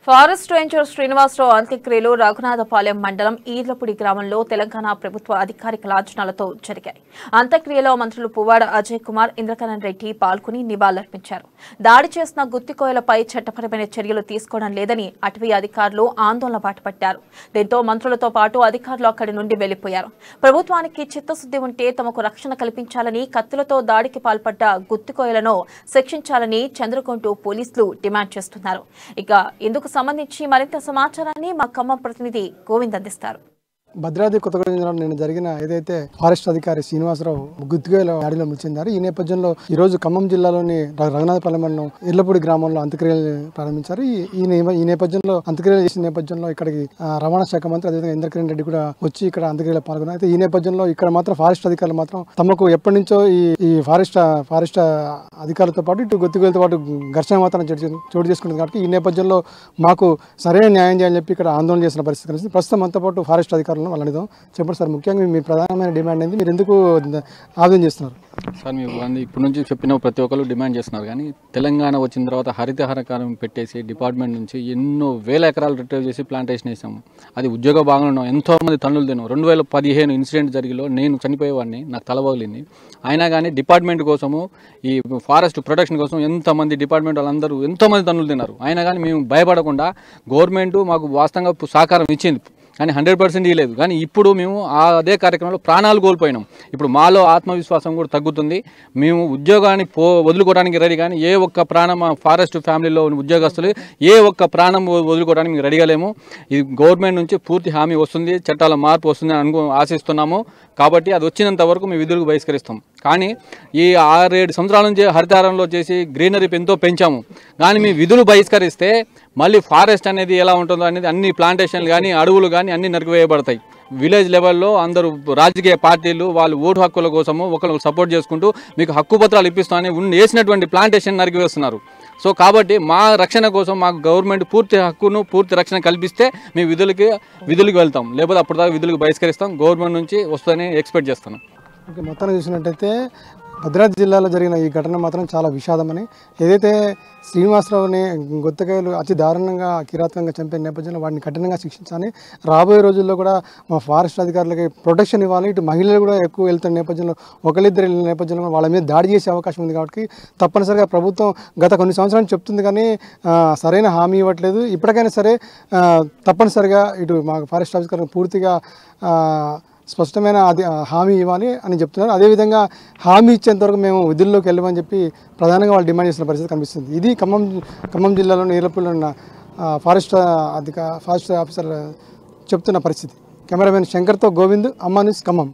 Forest ranger Srinivasarao అంత్యక్రియలు రఘునాథపాలెం మండలం ఈర్లపూడి గ్రామంలో తెలంగాణ ప్రభుత్వ అధికారిక లాంఛనాలతో జరిగాయి. అంత్యక్రియలో మంత్రులు పువ్వాడ అజయ్ కుమార్, ఇంద్రకరణ్ రెడ్డి పాల్గొని నివాళులర్పించారు. దాడి చేసిన గుత్తికోయలపై చట్టపరమైన చర్యలు తీసుకోవడం లేదని అటవీ అధికారులు ఆందోళన బాటపట్టారు. దీంతో మంత్రులతో పాటు అధికారులు అక్కడి నుండి వెళ్లిపోయారు. ప్రభుత్వానికి చిత్తశుద్ది ఉంటే తమకు రక్షణ కల్పించాలని, కత్తులతో దాడికి పాల్పడ్డ గుత్తికోయలను శిక్షించాలని చంద్రకొంటూ పోలీసులు డిమాండ్ చేస్తున్నారు. ఇక ఇందుకు సంబంధించి మరింత సమాచారాన్ని మా ఖమ్మం ప్రతినిధి గోవింద్ అందిస్తారు. భద్రాద్రి కొత్తగూడెం జిల్లాలో నిన్న జరిగిన ఏదైతే ఫారెస్ట్ అధికారి శ్రీనివాసరావు గుత్తికోయల దాడిలో మృతి చెందారు. ఈ నేపథ్యంలో ఈ రోజు ఖమ్మం జిల్లాలోని రఘునాథపాలెం మండలం ఈర్లపూడి గ్రామంలో అంత్యక్రియలు ప్రారంభించారు. ఈ నేపథ్యంలో అంత్యక్రియలు చేసిన నేపథ్యంలో ఇక్కడికి రవాణా శాఖ మంత్రి అదేవిధంగా ఇంద్రకరణ్ రెడ్డి కూడా వచ్చి ఇక్కడ అంత్యక్రియలు పాల్గొన్నారు. అయితే ఈ నేపథ్యంలో ఇక్కడ మాత్రం ఫారెస్ట్ అధికారులు మాత్రం తమకు ఎప్పటి నుంచో ఈ ఫారెస్ట్ అధికారులతో పాటు ఇటు గుత్తికోయలతో పాటు ఘర్షణ మాత్రం చోటు చేసుకుంటుంది. కాబట్టి ఈ నేపథ్యంలో మాకు సరైన న్యాయం చేయాలని చెప్పి ఇక్కడ ఆందోళన చేసిన పరిస్థితి కనిపిస్తుంది. ప్రస్తుతం అంతా పాటు ఫారెస్ట్ అధికారులు వాళ్ళనిద్దాం. చెప్పండి సార్, ముఖ్యంగా మీ ప్రధానమైన డిమాండ్ ఏంది? మీరు ఎందుకు ఆవేదన చేస్తున్నారు? సార్, మీరు ఇప్పటి నుంచి చెప్పిన ప్రతి ఒక్కరు డిమాండ్ చేస్తున్నారు. కానీ తెలంగాణ వచ్చిన తర్వాత హరితహారకారం పెట్టేసి డిపార్ట్మెంట్ నుంచి ఎన్నో వేల ఎకరాలు రిట్రైవ్ చేసి ప్లాంటేషన్ వేసాము. అది ఉద్యోగ భాగంలో ఎంతో మంది తన్నులు తిన్నాం. 2015 ఇన్సిడెంట్ జరిగిలో నేను చనిపోయేవాడిని, నాకు తలబగిలింది. అయినా కానీ డిపార్ట్మెంట్ కోసము, ఈ ఫారెస్ట్ ప్రొటెక్షన్ కోసం ఎంతమంది డిపార్ట్మెంట్ వాళ్ళందరూ ఎంతోమంది తన్నులు తిన్నారు. అయినా కానీ మేము భయపడకుండా గవర్నమెంట్ మాకు వాస్తవంగా సహకారం ఇచ్చింది, కానీ 100% ఇవ్వలేదు. కానీ ఇప్పుడు మేము అదే కార్యక్రమంలో ప్రాణాలు కోల్పోయినాం. ఇప్పుడు మాలో ఆత్మవిశ్వాసం కూడా తగ్గుతుంది. మేము ఉద్యోగాన్ని వదులుకోవడానికి రెడీ, కానీ ఏ ఒక్క ప్రాణం మా ఫారెస్ట్ ఫ్యామిలీలో ఉద్యోగస్తులు ఏ ఒక్క ప్రాణం వదులుకోవడానికి మేము రెడీగా లేము. ఇది గవర్నమెంట్ నుంచి పూర్తి హామీ వస్తుంది, చట్టాల మార్పు వస్తుంది అని ఆశిస్తున్నాము. కాబట్టి అది వచ్చినంత వరకు మేము విధులకు బహిష్కరిస్తాం. కానీ ఈ 6-7 సంవత్సరాల నుంచి హరితహారంలో చేసి గ్రీనరీ ఎంతో పెంచాము. కానీ మీ విధులు బహిష్కరిస్తే మళ్ళీ ఫారెస్ట్ అనేది ఎలా ఉంటుందో అనేది అన్ని ప్లాంటేషన్లు కానీ అడవులు కానీ అన్నీ నరికివేయబడతాయి. విలేజ్ లెవెల్లో అందరూ రాజకీయ పార్టీలు వాళ్ళు ఓటు హక్కుల కోసము ఒకరు సపోర్ట్ చేసుకుంటూ మీకు హక్కు పత్రాలు ఇప్పిస్తామని వేసినటువంటి ప్లాంటేషన్ నరికివేస్తున్నారు. సో కాబట్టి మా రక్షణ కోసం మాకు గవర్నమెంట్ పూర్తి హక్కును పూర్తి రక్షణ కల్పిస్తే మేము విధులకు వెళ్తాం, లేకపోతే అప్పటిదాకా విధులకు బహిష్కరిస్తాం. గవర్నమెంట్ నుంచి వస్తుందని ఎక్స్పెక్ట్ చేస్తాను. ఓకే, మొత్తాన్ని చూసినట్టయితే భద్రాద్రి జిల్లాలో జరిగిన ఈ ఘటన మాత్రం చాలా విషాదమని, ఏదైతే శ్రీనివాసరావుని గుత్తకాయలు అతి దారుణంగా కిరాతకంగా చంపిన నేపథ్యంలో వాటిని కఠినంగా శిక్షించాలని, రాబోయే రోజుల్లో కూడా మా ఫారెస్ట్ అధికారులకి ప్రొటెక్షన్ ఇవ్వాలి. ఇటు మహిళలు కూడా ఎక్కువ వెళ్తున్న నేపథ్యంలో, ఒకరిద్దరు వెళ్ళిన నేపథ్యంలో వాళ్ళ మీద దాడి చేసే అవకాశం ఉంది. కాబట్టి తప్పనిసరిగా ప్రభుత్వం గత కొన్ని సంవత్సరాలు చెప్తుంది కానీ సరైన హామీ ఇవ్వట్లేదు. ఇప్పటికైనా సరే తప్పనిసరిగా ఇటు మా ఫారెస్ట్ అధికారులకు పూర్తిగా స్పష్టమైన హామీ ఇవ్వాలి అని చెప్తున్నారు. అదేవిధంగా హామీ ఇచ్చేంతవరకు మేము విధుల్లోకి వెళ్ళమని చెప్పి ప్రధానంగా వాళ్ళు డిమాండ్ చేసిన పరిస్థితి కనిపిస్తుంది. ఇది ఖమ్మం జిల్లాలోని ఈర్లపూడిలో ఉన్న ఫారెస్ట్ ఆఫీసర్ చెప్తున్న పరిస్థితి. కెమెరామెన్ శంకర్తో గోవింద్, అమ్మా న్యూస్, ఖమ్మం.